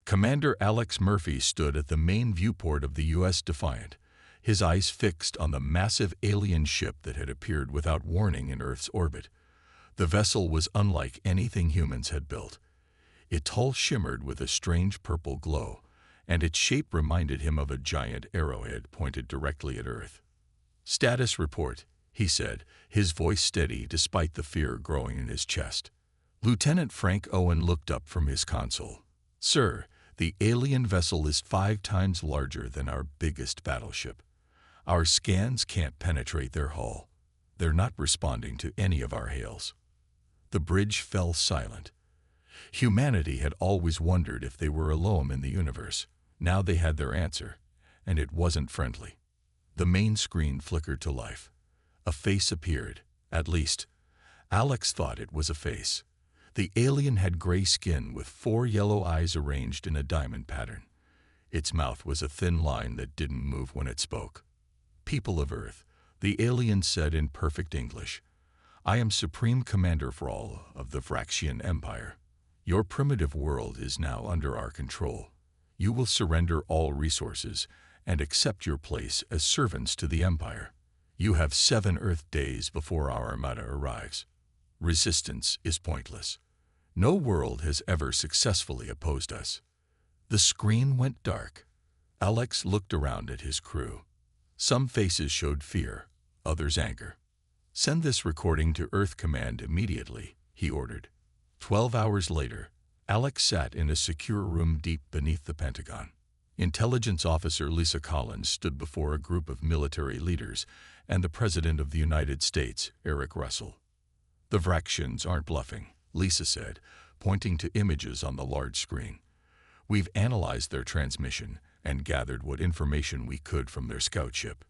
Commander Alex Murphy stood at the main viewport of the U.S. Defiant, his eyes fixed on the massive alien ship that had appeared without warning in Earth's orbit. The vessel was unlike anything humans had built. Its hull shimmered with a strange purple glow, and its shape reminded him of a giant arrowhead pointed directly at Earth. "Status report," he said, his voice steady despite the fear growing in his chest. Lieutenant Frank Owen looked up from his console. "Sir, the alien vessel is 5 times larger than our biggest battleship. Our scans can't penetrate their hull. They're not responding to any of our hails." The bridge fell silent. Humanity had always wondered if they were alone in the universe. Now they had their answer, and it wasn't friendly. The main screen flickered to life. A face appeared. At least, Alex thought it was a face. The alien had gray skin with 4 yellow eyes arranged in a diamond pattern. Its mouth was a thin line that didn't move when it spoke. "People of Earth," the alien said in perfect English, "I am Supreme Commander for all of the Vraxian Empire. Your primitive world is now under our control. You will surrender all resources and accept your place as servants to the Empire. You have 7 Earth days before our armada arrives. Resistance is pointless. No world has ever successfully opposed us." The screen went dark. Alex looked around at his crew. Some faces showed fear, others anger. "Send this recording to Earth Command immediately," he ordered. 12 hours later, Alex sat in a secure room deep beneath the Pentagon. Intelligence Officer Lisa Collins stood before a group of military leaders and the President of the United States, Eric Russell. "The Vraxians aren't bluffing," Lisa said, pointing to images on the large screen. "We've analyzed their transmission and gathered what information we could from their scout ship.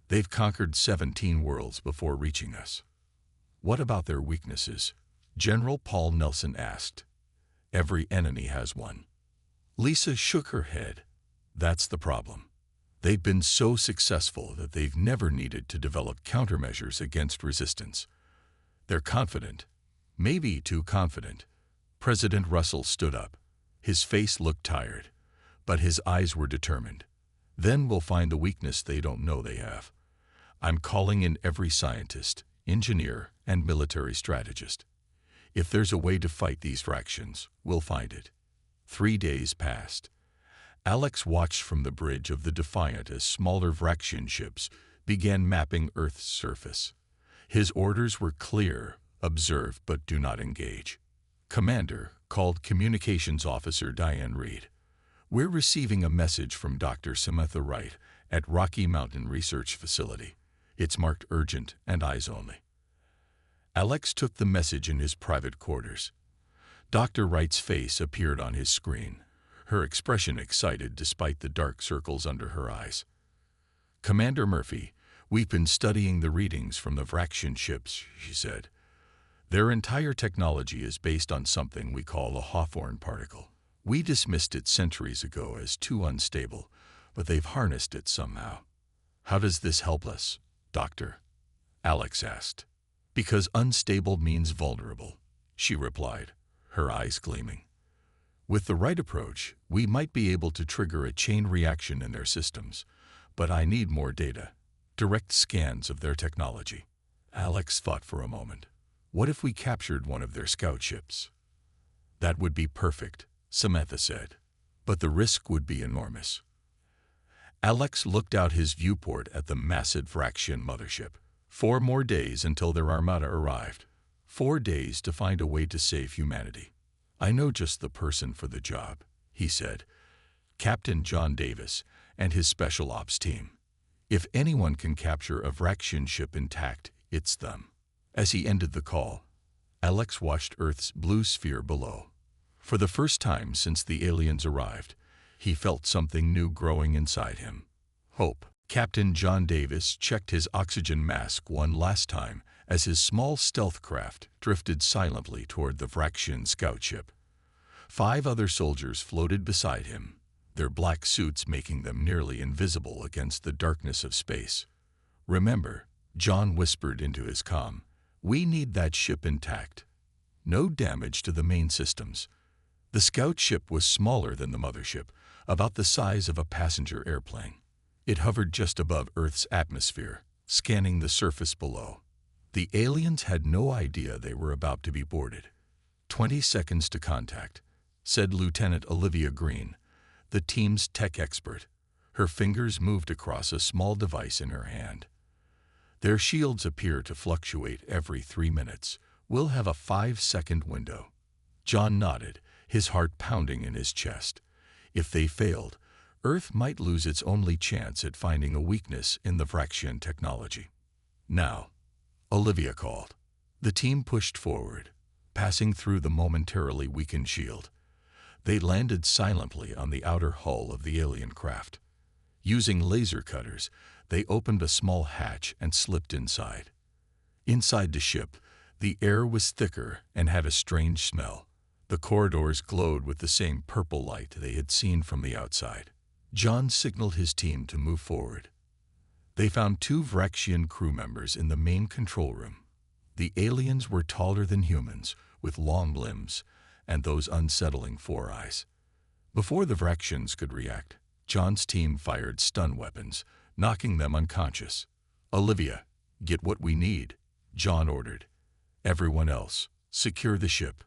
They've conquered 17 worlds before reaching us." "What about their weaknesses?" General Paul Nelson asked. "Every enemy has one." Lisa shook her head. "That's the problem. They've been so successful that they've never needed to develop countermeasures against resistance. They're confident, maybe too confident." President Russell stood up. His face looked tired, but his eyes were determined. "Then we'll find the weakness they don't know they have. I'm calling in every scientist, engineer, and military strategist. If there's a way to fight these Vraxians, we'll find it." 3 days passed. Alex watched from the bridge of the Defiant as smaller Vraxian ships began mapping Earth's surface. His orders were clear: observe but do not engage. "Commander," called Communications Officer Diane Reed, "we're receiving a message from Dr. Samantha Wright at Rocky Mountain Research Facility. It's marked urgent and eyes only." Alex took the message in his private quarters. Dr. Wright's face appeared on his screen, her expression excited despite the dark circles under her eyes. "Commander Murphy, we've been studying the readings from the Vraxian ships," she said. "Their entire technology is based on something we call a Hawthorne particle. We dismissed it centuries ago as too unstable, but they've harnessed it somehow." "How does this help us, Doctor?" Alex asked. "Because unstable means vulnerable," she replied, her eyes gleaming. "With the right approach, we might be able to trigger a chain reaction in their systems, but I need more data, direct scans of their technology." Alex thought for a moment. "What if we captured one of their scout ships?" "That would be perfect," Samantha said, "but the risk would be enormous." Alex looked out his viewport at the massive Vraxian mothership. 4 more days until their armada arrived. 4 days to find a way to save humanity. "I know just the person for the job," he said. "Captain John Davis and his special ops team. If anyone can capture a Vraxian ship intact, it's them." As he ended the call, Alex watched Earth's blue sphere below. For the first time since the aliens arrived, he felt something new growing inside him. Hope. Captain John Davis checked his oxygen mask one last time as his small stealth craft drifted silently toward the Vraxian scout ship. 5 other soldiers floated beside him, their black suits making them nearly invisible against the darkness of space. "Remember," John whispered into his comm, "we need that ship intact. No damage to the main systems. The scout ship was smaller than the mothership, about the size of a passenger airplane. It hovered just above Earth's atmosphere, scanning the surface below. The aliens had no idea they were about to be boarded. 20 seconds to contact, said Lieutenant Olivia Green, the team's tech expert. Her fingers moved across a small device in her hand. Their shields appear to fluctuate every 3 minutes. We'll have a 5-second window. John nodded, his heart pounding in his chest. If they failed, Earth might lose its only chance at finding a weakness in the Vraxian technology. Now, Olivia called. The team pushed forward, passing through the momentarily weakened shield. They landed silently on the outer hull of the alien craft. Using laser cutters, they opened a small hatch and slipped inside. Inside the ship, the air was thicker and had a strange smell. The corridors glowed with the same purple light they had seen from the outside. John signaled his team to move forward. They found 2 Vraxian crew members in the main control room. The aliens were taller than humans, with long limbs and those unsettling 4 eyes. Before the Vraxians could react, John's team fired stun weapons, knocking them unconscious. "Olivia, get what we need," John ordered. "Everyone else, secure the ship."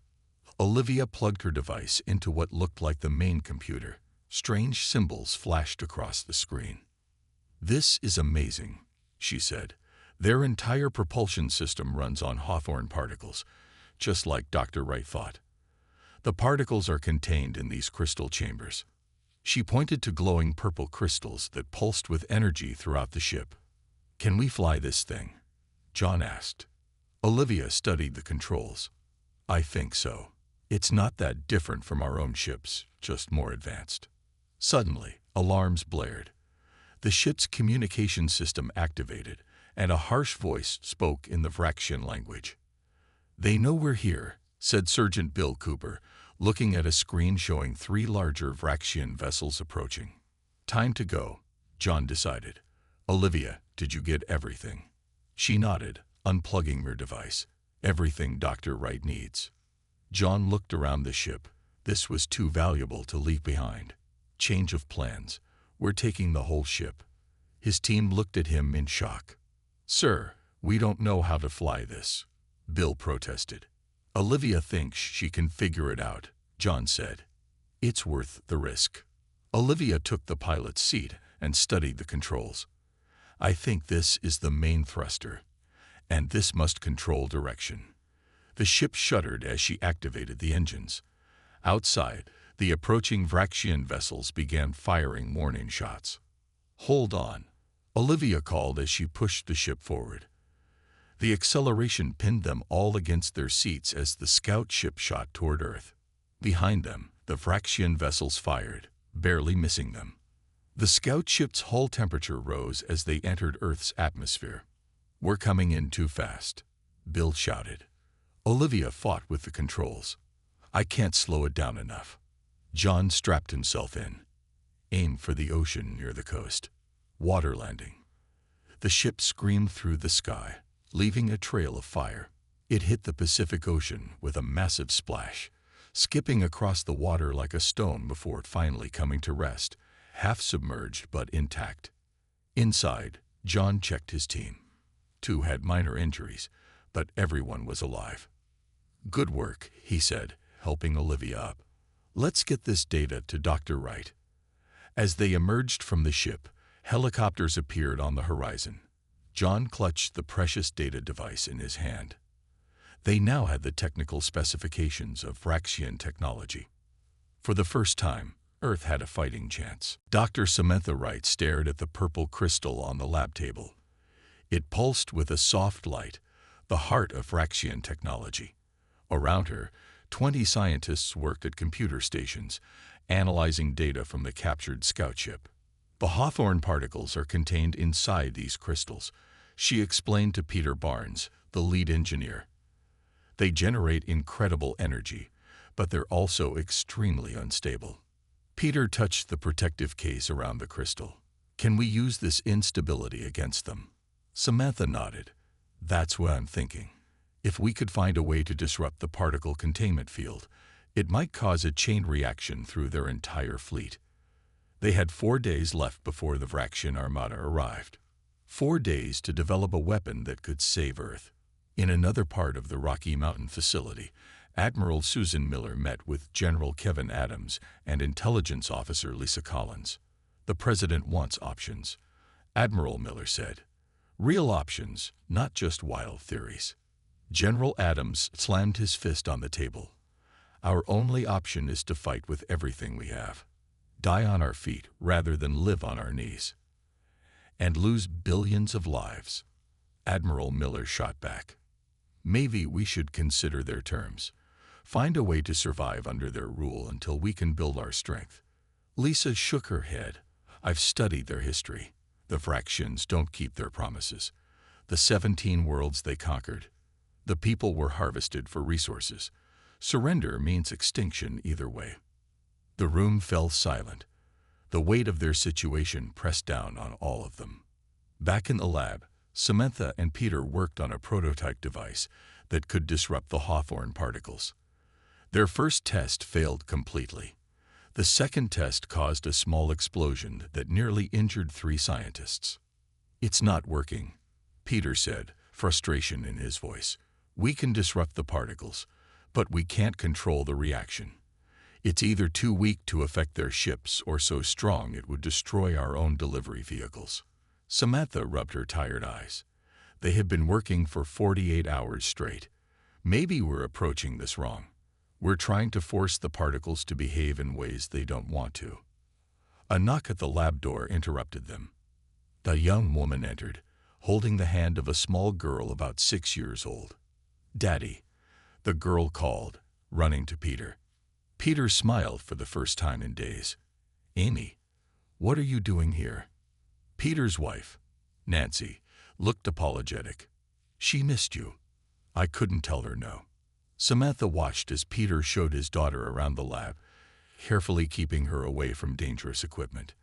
Olivia plugged her device into what looked like the main computer. Strange symbols flashed across the screen. "This is amazing," she said. "Their entire propulsion system runs on Hawthorne particles, just like Dr. Wright thought. The particles are contained in these crystal chambers." She pointed to glowing purple crystals that pulsed with energy throughout the ship. "Can we fly this thing?" John asked. Olivia studied the controls. "I think so. It's not that different from our own ships, just more advanced." Suddenly, alarms blared. The ship's communication system activated, and a harsh voice spoke in the Vraxian language. "They know we're here," said Sergeant Bill Cooper, looking at a screen showing 3 larger Vraxian vessels approaching. "Time to go," John decided. "Olivia, did you get everything?" She nodded, unplugging her device. "Everything Dr. Wright needs." John looked around the ship. This was too valuable to leave behind. "Change of plans. We're taking the whole ship." His team looked at him in shock. "Sir, we don't know how to fly this," Bill protested. "Olivia thinks she can figure it out," John said. "It's worth the risk." Olivia took the pilot's seat and studied the controls. "I think this is the main thruster, and this must control direction." The ship shuddered as she activated the engines. Outside, the approaching Vraxian vessels began firing warning shots. "Hold on," Olivia called as she pushed the ship forward. The acceleration pinned them all against their seats as the scout ship shot toward Earth. Behind them, the Vraxian vessels fired, barely missing them. The scout ship's hull temperature rose as they entered Earth's atmosphere. "We're coming in too fast," Bill shouted. Olivia fought with the controls. "I can't slow it down enough." John strapped himself in. "Aim for the ocean near the coast. Water landing." The ship screamed through the sky, leaving a trail of fire. It hit the Pacific Ocean with a massive splash, skipping across the water like a stone before finally coming to rest, half submerged but intact. Inside, John checked his team. 2 had minor injuries, but everyone was alive. "Good work," he said, helping Olivia up. "Let's get this data to Dr. Wright." As they emerged from the ship, helicopters appeared on the horizon. John clutched the precious data device in his hand. They now had the technical specifications of Vraxian technology. For the first time, Earth had a fighting chance. Dr. Samantha Wright stared at the purple crystal on the lab table. It pulsed with a soft light, the heart of Vraxian technology. Around her, 20 scientists worked at computer stations, analyzing data from the captured scout ship. "The Hawthorne particles are contained inside these crystals," she explained to Peter Barnes, the lead engineer. "They generate incredible energy, but they're also extremely unstable." Peter touched the protective case around the crystal. "Can we use this instability against them?" Samantha nodded. "That's what I'm thinking. If we could find a way to disrupt the particle containment field, It might cause a chain reaction through their entire fleet. They had 4 days left before the Vraxian Armada arrived. 4 days to develop a weapon that could save Earth. In another part of the Rocky Mountain facility, Admiral Susan Miller met with General Kevin Adams and Intelligence Officer Lisa Collins. "The President wants options," Admiral Miller said. "Real options, not just wild theories." General Adams slammed his fist on the table. "Our only option is to fight with everything we have. Die on our feet rather than live on our knees. And lose billions of lives." Admiral Miller shot back. "Maybe we should consider their terms. Find a way to survive under their rule until we can build our strength." Lisa shook her head. "I've studied their history. The Vraxians don't keep their promises. The 17 worlds they conquered. The people were harvested for resources. Surrender means extinction either way." The room fell silent. The weight of their situation pressed down on all of them. Back in the lab, Samantha and Peter worked on a prototype device that could disrupt the Hawthorne particles. Their first test failed completely. The second test caused a small explosion that nearly injured 3 scientists. "It's not working," Peter said, frustration in his voice. "We can disrupt the particles, but we can't control the reaction. It's either too weak to affect their ships or so strong it would destroy our own delivery vehicles." Samantha rubbed her tired eyes. "They have been working for 48 hours straight. Maybe we're approaching this wrong. We're trying to force the particles to behave in ways they don't want to." A knock at the lab door interrupted them. The young woman entered, holding the hand of a small girl about 6 years old. "Daddy," the girl called, running to Peter. Peter smiled for the first time in days. "Amy, what are you doing here?" Peter's wife, Nancy, looked apologetic. "She missed you." "I couldn't tell her no." Samantha watched as Peter showed his daughter around the lab, carefully keeping her away from dangerous equipment.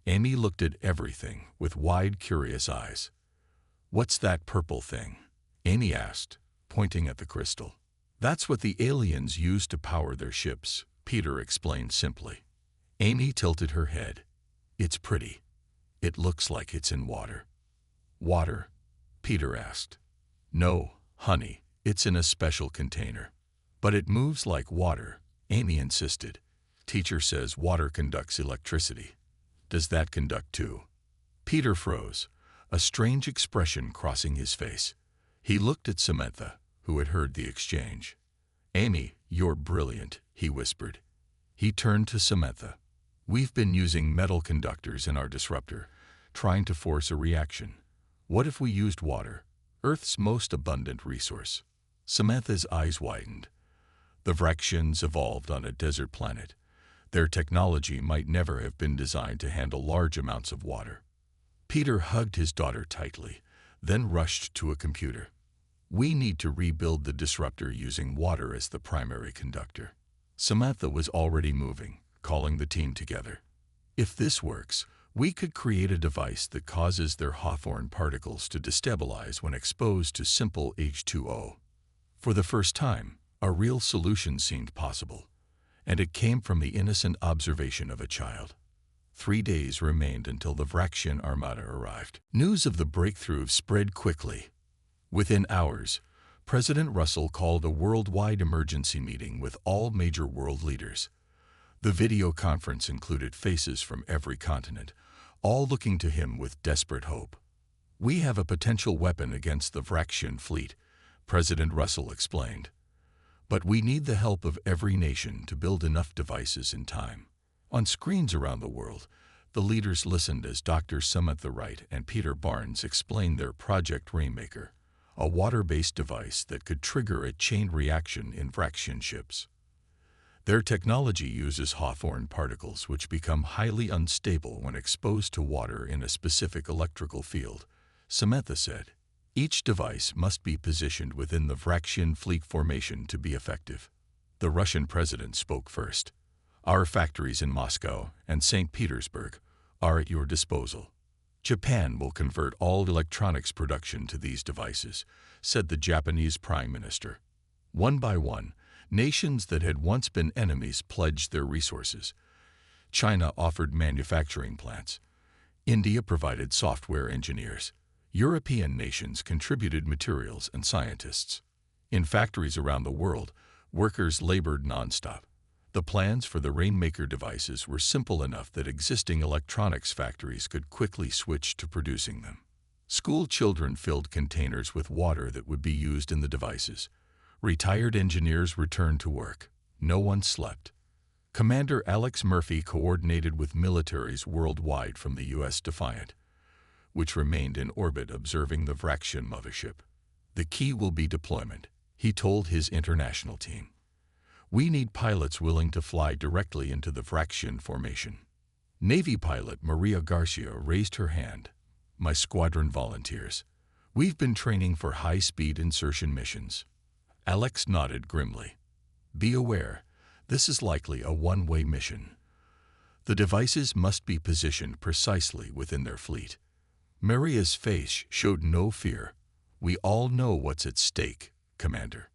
Amy looked at everything with wide, curious eyes. "What's that purple thing?" Amy asked, pointing at the crystal. "That's what the aliens use to power their ships," Peter explained simply. Amy tilted her head. "It's pretty. It looks like it's in water." "Water?" Peter asked. "No, honey, it's in a special container." "But it moves like water," Amy insisted. "Teacher says water conducts electricity. Does that conduct too?" Peter froze, a strange expression crossing his face. He looked at Samantha, who had heard the exchange. "Amy, you're brilliant," he whispered. He turned to Samantha. "We've been using metal conductors in our disruptor, trying to force a reaction. What if we used water, Earth's most abundant resource?" Samantha's eyes widened. The Vraxians evolved on a desert planet. Their technology might never have been designed to handle large amounts of water. Peter hugged his daughter tightly, then rushed to a computer. "We need to rebuild the disruptor using water as the primary conductor." Samantha was already moving, calling the team together. "If this works, we could create a device that causes their Hawthorne particles to destabilize when exposed to simple H2O." For the first time, a real solution seemed possible, and it came from the innocent observation of a child. 3 days remained until the Vraxian Armada arrived. News of the breakthrough spread quickly. Within hours, President Russell called a worldwide emergency meeting with all major world leaders. The video conference included faces from every continent, all looking to him with desperate hope. "We have a potential weapon against the Vraxian fleet," President Russell explained. "But we need the help of every nation to build enough devices in time." On screens around the world, the leaders listened as Dr. Samantha Wright and Peter Barnes explained their Project Rainmaker, a water-based device that could trigger a chain reaction in Vraxian ships. Their technology uses Hawthorne particles which become highly unstable when exposed to water in a specific electrical field, Samantha said. "Each device must be positioned within the Vraxian fleet formation to be effective." The Russian president spoke first. "Our factories in Moscow and St. Petersburg are at your disposal. Japan will convert all electronics production to these devices," said the Japanese Prime Minister. One by one, Nations that had once been enemies pledged their resources. China offered manufacturing plants. India provided software engineers. European nations contributed materials and scientists. In factories around the world, workers labored nonstop. The plans for the Rainmaker devices were simple enough that existing electronics factories could quickly switch to producing them. School children filled containers with water that would be used in the devices. Retired engineers returned to work. No one slept. Commander Alex Murphy coordinated with militaries worldwide from the U.S. Defiant, which remained in orbit observing the Vraxian mothership. The key will be deployment, he told his international team. We need pilots willing to fly directly into the Vraxian formation. Navy pilot Maria Garcia raised her hand. My squadron volunteers. We've been training for high-speed insertion missions. Alex nodded grimly. Be aware, this is likely a one-way mission. The devices must be positioned precisely within their fleet. Maria's face showed no fear. We all know what's at stake, Commander.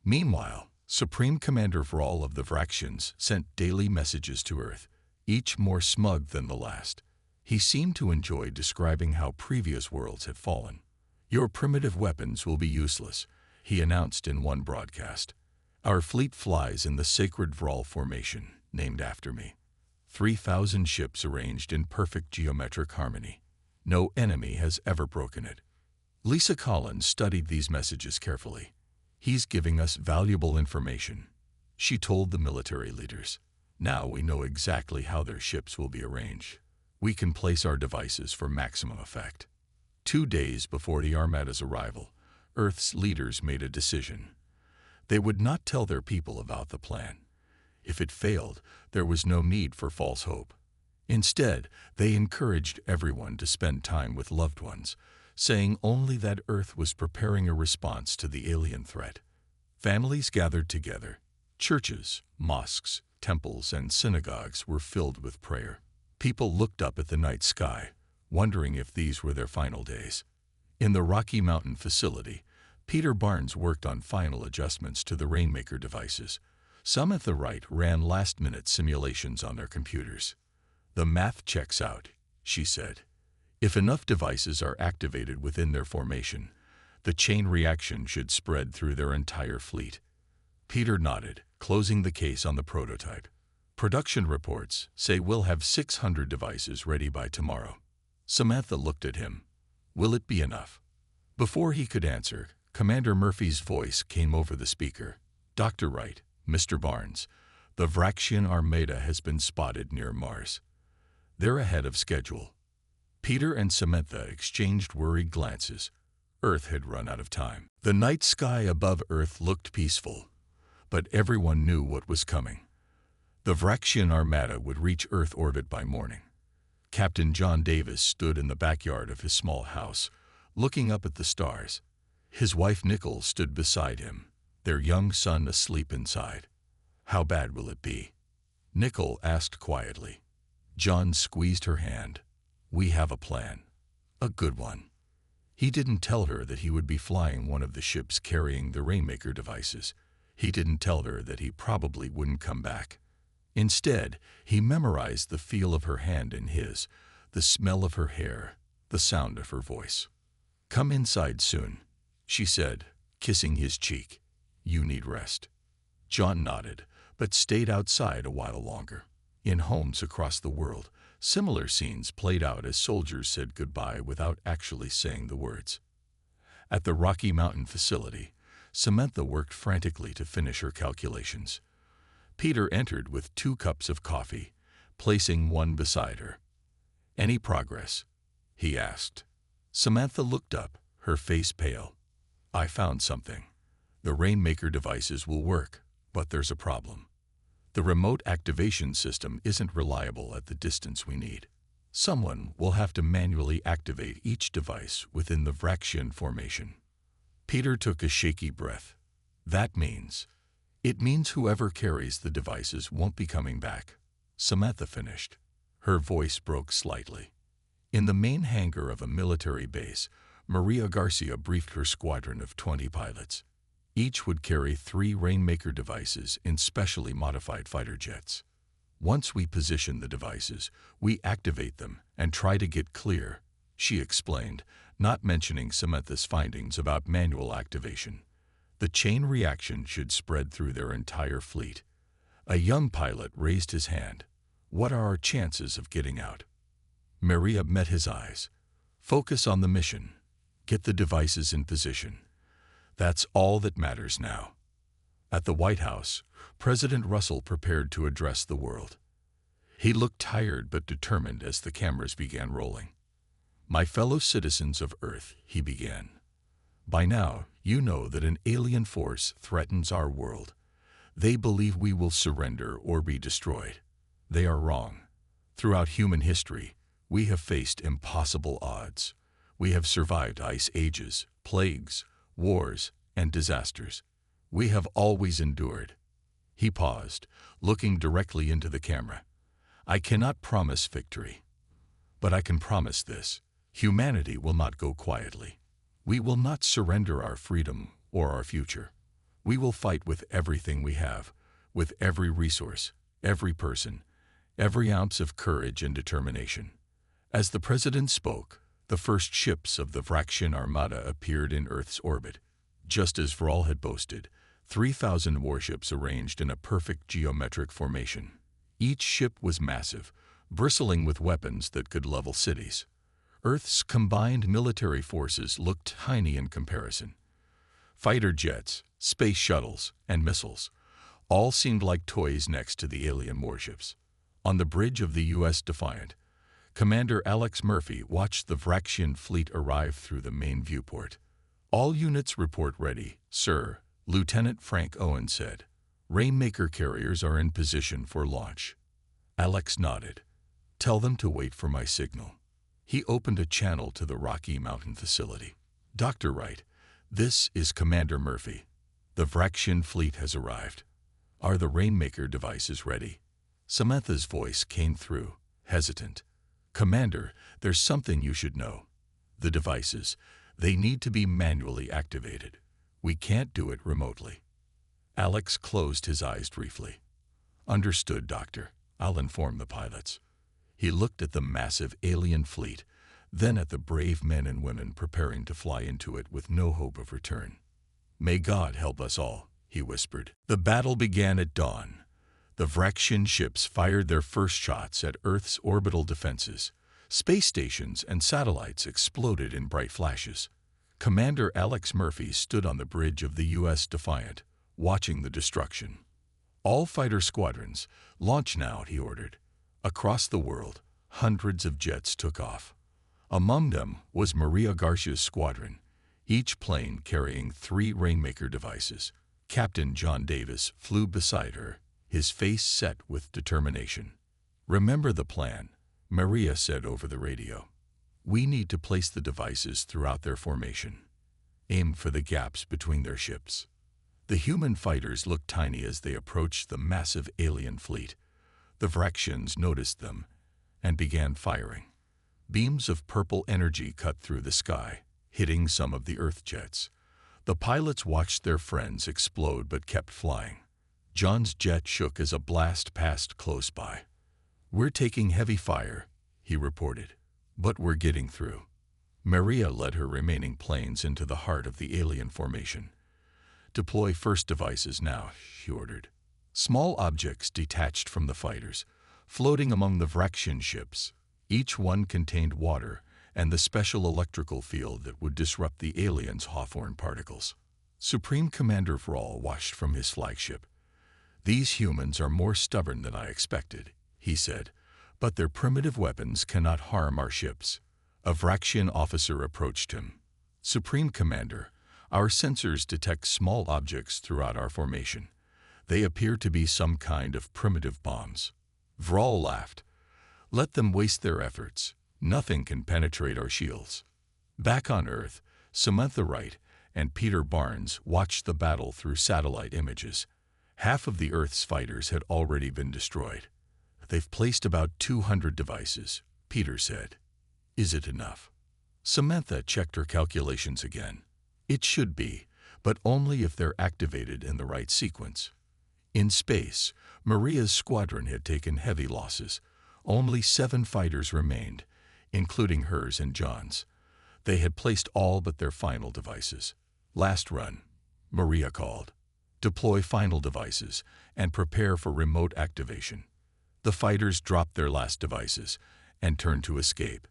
Meanwhile, Supreme Commander Vral of the Vraxians sent daily messages to Earth, each more smug than the last. He seemed to enjoy describing how previous worlds had fallen. Your primitive weapons will be useless, he announced in one broadcast. Our fleet flies in the sacred Vral formation, named after me. 3,000 ships arranged in perfect geometric harmony. No enemy has ever broken it. Lisa Collins studied these messages carefully. He's giving us valuable information, she told the military leaders. Now we know exactly how their ships will be arranged. We can place our devices for maximum effect. 2 days before the Armada's arrival, Earth's leaders made a decision. They would not tell their people about the plan. If it failed, there was no need for false hope. Instead, they encouraged everyone to spend time with loved ones, saying only that Earth was preparing a response to the alien threat. Families gathered together. Churches, mosques, temples, and synagogues were filled with prayer. People looked up at the night sky, wondering if these were their final days. In the Rocky Mountain facility, Peter Barnes worked on final adjustments to the Rainmaker devices. Some at the right ran last-minute simulations on their computers. The math checks out, she said. If enough devices are activated within their formation, the chain reaction should spread through their entire fleet. Peter nodded, closing the case on the prototype. Production reports say we'll have 600 devices ready by tomorrow. Samantha looked at him. Will it be enough? Before he could answer, Commander Murphy's voice came over the speaker. Dr. Wright, Mr. Barnes, the Vraxian Armada has been spotted near Mars. They're ahead of schedule. Peter and Samantha exchanged worried glances. Earth had run out of time. The night sky above Earth looked peaceful, but everyone knew what was coming. The Vraxian Armada would reach Earth orbit by morning. Captain John Davis stood in the backyard of his small house, looking up at the stars. His wife Nicole stood beside him, their young son asleep inside. How bad will it be? Nicole asked quietly. John squeezed her hand. We have a plan. A good one. He didn't tell her that he would be flying one of the ships carrying the Rainmaker devices. He didn't tell her that he probably wouldn't come back. Instead, he memorized the feel of her hand in his, the smell of her hair, the sound of her voice. Come inside soon, she said, kissing his cheek. You need rest. John nodded, but stayed outside a while longer. In homes across the world, similar scenes played out as soldiers said goodbye without actually saying the words. At the Rocky Mountain facility, Samantha worked frantically to finish her calculations. Peter entered with 2 cups of coffee, placing one beside her. Any progress? He asked. Samantha looked up, her face pale. I found something. The Rainmaker devices will work, but there's a problem. The remote activation system isn't reliable at the distance we need. Someone will have to manually activate each device within the Vraxian formation. Peter took a shaky breath. That means... It means whoever carries the devices won't be coming back. Samantha finished. Her voice broke slightly. In the main hangar of a military base, Maria Garcia briefed her squadron of 20 pilots. Each would carry 3 Rainmaker devices in specially modified fighter jets. Once we position the devices, we activate them and try to get clear, she explained, not mentioning Samantha's findings about manual activation. The chain reaction should spread through their entire fleet. A young pilot raised his hand. What are our chances of getting out? Maria met his eyes. Focus on the mission. Get the devices in position. That's all that matters now. At the White House, President Russell prepared to address the world. He looked tired but determined as the cameras began rolling. My fellow citizens of Earth, he began. By now, you know that an alien force threatens our world. They believe we will surrender or be destroyed. They are wrong. Throughout human history, we have faced impossible odds. We have survived ice ages, plagues, wars, and disasters. We have always endured. He paused, looking directly into the camera. I cannot promise victory, but I can promise this. Humanity will not go quietly. We will not surrender our freedom or our future. We will fight with everything we have, with every resource, every person, every ounce of courage and determination. As the president spoke, the first ships of the Vraxian Armada appeared in Earth's orbit. Just as Vral had boasted, 3,000 warships arranged in a perfect geometric formation. Each ship was massive, bristling with weapons that could level cities. Earth's combined military forces looked tiny in comparison. Fighter jets, space shuttles, and missiles all seemed like toys next to the alien warships. On the bridge of the U.S. Defiant, Commander Alex Murphy watched the Vraxian fleet arrive through the main viewport. All units report ready, sir, Lieutenant Frank Owen said. Rainmaker carriers are in position for launch. Alex nodded. Tell them to wait for my signal. He opened a channel to the Rocky Mountain facility. Dr. Wright, this is Commander Murphy. The Vraxian fleet has arrived. Are the Rainmaker devices ready? Samantha's voice came through, hesitant. Commander, there's something you should know. The devices, they need to be manually activated. We can't do it remotely. Alex closed his eyes briefly. Understood, Doctor. I'll inform the pilots. He looked at the massive alien fleet, then at the brave men and women preparing to fly into it with no hope of return. May God help us all, he whispered. The battle began at dawn. The Vraxian ships fired their first shots at Earth's orbital defenses. Space stations and satellites exploded in bright flashes. Commander Alex Murphy stood on the bridge of the U.S. Defiant, watching the destruction. All fighter squadrons, launch now, he ordered. Across the world, hundreds of jets took off. Among them was Maria Garcia's squadron, each plane carrying 3 Rainmaker devices. Captain John Davis flew beside her, his face set with determination. Remember the plan, Maria said over the radio. We need to place the devices throughout their formation. Aim for the gaps between their ships. The human fighters looked tiny as they approached the massive alien fleet. The Vraxians noticed them and began firing. Beams of purple energy cut through the sky, hitting some of the Earth jets. The pilots watched their friends explode but kept flying. John's jet shook as a blast passed close by. We're taking heavy fire, he reported, but we're getting through. Maria led her remaining planes into the heart of the alien formation. Deploy first devices now, she ordered. Small objects detached from the fighters, floating among the Vraxian ships. Each one contained water and the special electrical field that would disrupt the aliens' Hawthorne particles. Supreme Commander Vral watched from his flagship. These humans are more stubborn than I expected, he said, but their primitive weapons cannot harm our ships. A Vraxian officer approached him. Supreme Commander, our sensors detect small objects throughout our formation. They appear to be some kind of primitive bombs. Vral laughed. Let them waste their efforts. Nothing can penetrate our shields. Back on Earth, Samantha Wright and Peter Barnes watched the battle through satellite images. Half of the Earth's fighters had already been destroyed. They've placed about 200 devices, Peter said. Is it enough? Samantha checked her calculations again. It should be, but only if they're activated in the right sequence. In space, Maria's squadron had taken heavy losses. Only 7 fighters remained, including hers and John's. They had placed all but their final devices. "Last run," Maria called. "Deploy final devices and prepare for remote activation." The fighters dropped their last devices and turned to escape.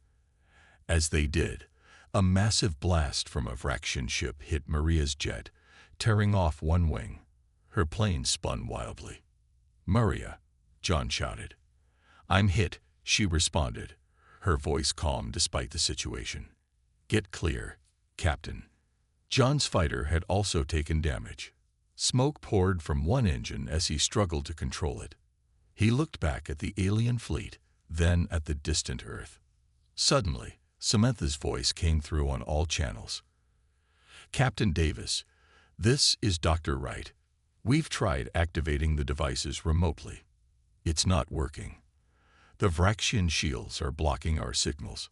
As they did, a massive blast from a Vraxian ship hit Maria's jet, tearing off one wing. Her plane spun wildly. "Maria," John shouted. "I'm hit," she responded, her voice calm despite the situation. "Get clear, Captain." John's fighter had also taken damage. Smoke poured from one engine as he struggled to control it. He looked back at the alien fleet, then at the distant Earth. Suddenly, Samantha's voice came through on all channels. "Captain Davis, this is Dr. Wright. We've tried activating the devices remotely. It's not working. The Vraxian shields are blocking our signals."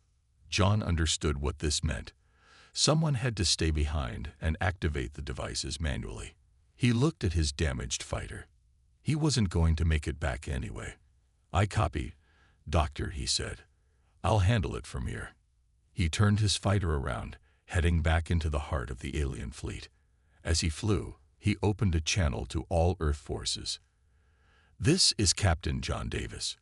John understood what this meant. Someone had to stay behind and activate the devices manually. He looked at his damaged fighter. He wasn't going to make it back anyway. "I copy, Doctor," he said. "I'll handle it from here." He turned his fighter around, heading back into the heart of the alien fleet. As he flew, he opened a channel to all Earth forces. "This is Captain John Davis.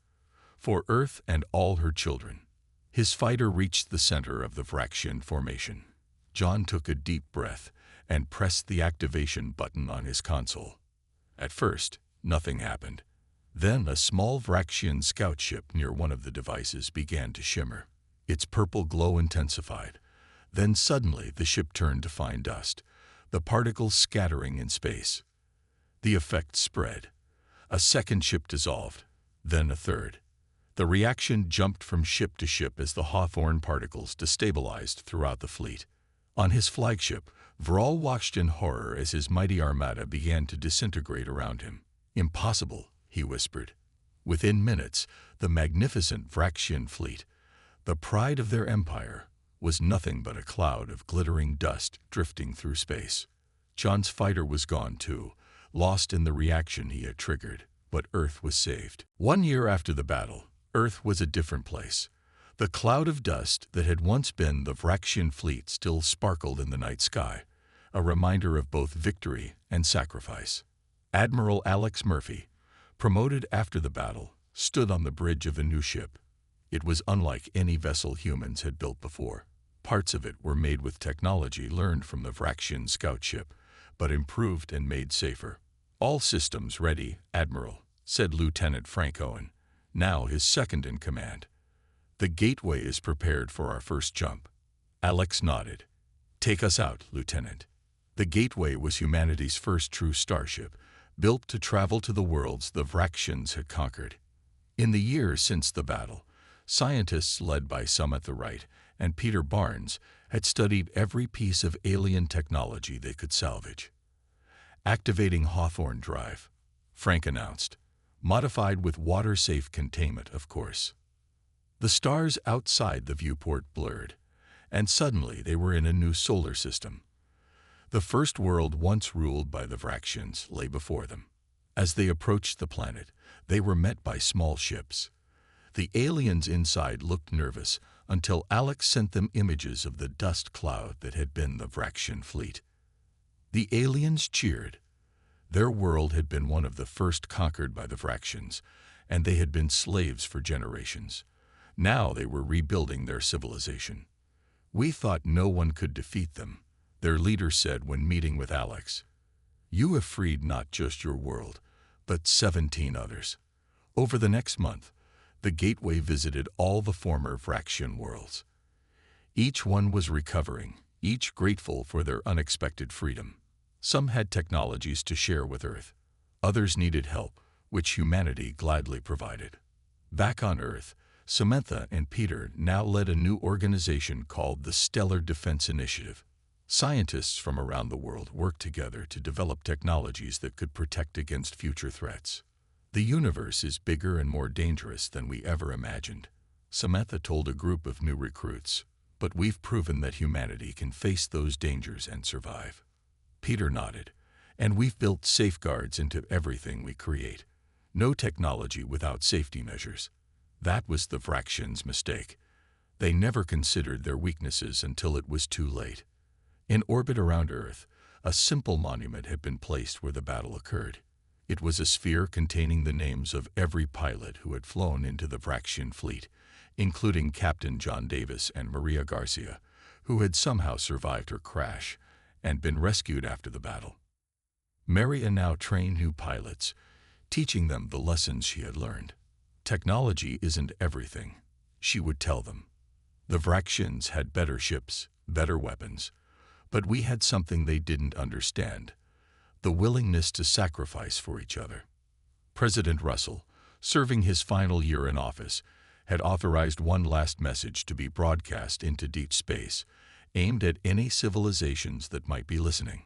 For Earth and all her children." His fighter reached the center of the Vraxian formation. John took a deep breath and pressed the activation button on his console. At first, nothing happened. Then a small Vraxian scout ship near one of the devices began to shimmer. Its purple glow intensified. Then suddenly the ship turned to fine dust, the particles scattering in space. The effect spread. A second ship dissolved, then a third. The reaction jumped from ship to ship as the Hawthorne particles destabilized throughout the fleet. On his flagship, Vral watched in horror as his mighty armada began to disintegrate around him. "Impossible," he whispered. Within minutes, the magnificent Vraxian fleet, the pride of their empire, was nothing but a cloud of glittering dust drifting through space. John's fighter was gone too, lost in the reaction he had triggered, but Earth was saved. 1 year after the battle, Earth was a different place. The cloud of dust that had once been the Vraxian fleet still sparkled in the night sky, a reminder of both victory and sacrifice. Admiral Alex Murphy, promoted after the battle, stood on the bridge of a new ship. It was unlike any vessel humans had built before. Parts of it were made with technology learned from the Vraxian scout ship, but improved and made safer. "All systems ready, Admiral," said Lieutenant Frank Owen, now his second in command. "The gateway is prepared for our first jump." Alex nodded. "Take us out, Lieutenant." The gateway was humanity's first true starship, built to travel to the worlds the Vraxians had conquered. In the years since the battle, scientists led by Samantha Wright and Peter Barnes had studied every piece of alien technology they could salvage. "Activating Hawthorne Drive," Frank announced. "Modified with water-safe containment, of course." The stars outside the viewport blurred, and suddenly they were in a new solar system. The first world once ruled by the Vraxians lay before them. As they approached the planet, they were met by small ships. The aliens inside looked nervous until Alex sent them images of the dust cloud that had been the Vraxian fleet. The aliens cheered. Their world had been one of the first conquered by the Vraxians, and they had been slaves for generations. Now they were rebuilding their civilization. "We thought no one could defeat them," their leader said when meeting with Alex. "You have freed not just your world, but 17 others." Over the next month, the Gateway visited all the former Vraxian worlds. Each one was recovering, each grateful for their unexpected freedom. Some had technologies to share with Earth. Others needed help, which humanity gladly provided. Back on Earth, Samantha and Peter now led a new organization called the Stellar Defense Initiative. Scientists from around the world worked together to develop technologies that could protect against future threats. "The universe is bigger and more dangerous than we ever imagined," Samantha told a group of new recruits, "but we've proven that humanity can face those dangers and survive." Peter nodded. And we've built safeguards into everything we create. No technology without safety measures. That was the Vraxians' mistake. They never considered their weaknesses until it was too late. In orbit around Earth, a simple monument had been placed where the battle occurred. It was a sphere containing the names of every pilot who had flown into the Vraxian fleet, including Captain John Davis and Maria Garcia, who had somehow survived her crash and been rescued after the battle. Maria now trained new pilots, teaching them the lessons she had learned. Technology isn't everything, she would tell them. The Vraxians had better ships, better weapons, but we had something they didn't understand: the willingness to sacrifice for each other. President Russell, serving his final year in office, had authorized one last message to be broadcast into deep space, aimed at any civilizations that might be listening.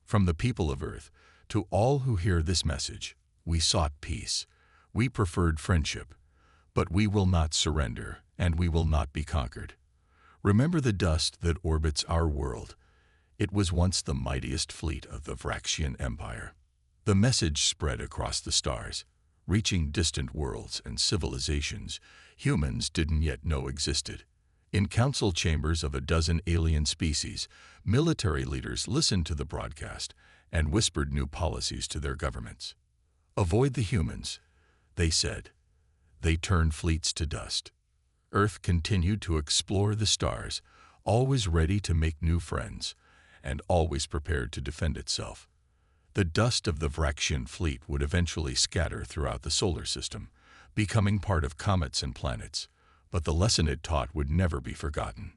From the people of Earth, to all who hear this message, we sought peace. We preferred friendship, but we will not surrender, and we will not be conquered. Remember the dust that orbits our world. It was once the mightiest fleet of the Vraxian Empire. The message spread across the stars, reaching distant worlds and civilizations humans didn't yet know existed. In council chambers of a dozen alien species, military leaders listened to the broadcast and whispered new policies to their governments. Avoid the humans, they said. They turned fleets to dust. Earth continued to explore the stars, always ready to make new friends, and always prepared to defend itself. The dust of the Vraxian fleet would eventually scatter throughout the solar system, becoming part of comets and planets, but the lesson it taught would never be forgotten.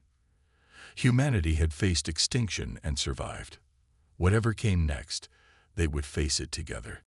Humanity had faced extinction and survived. Whatever came next, they would face it together.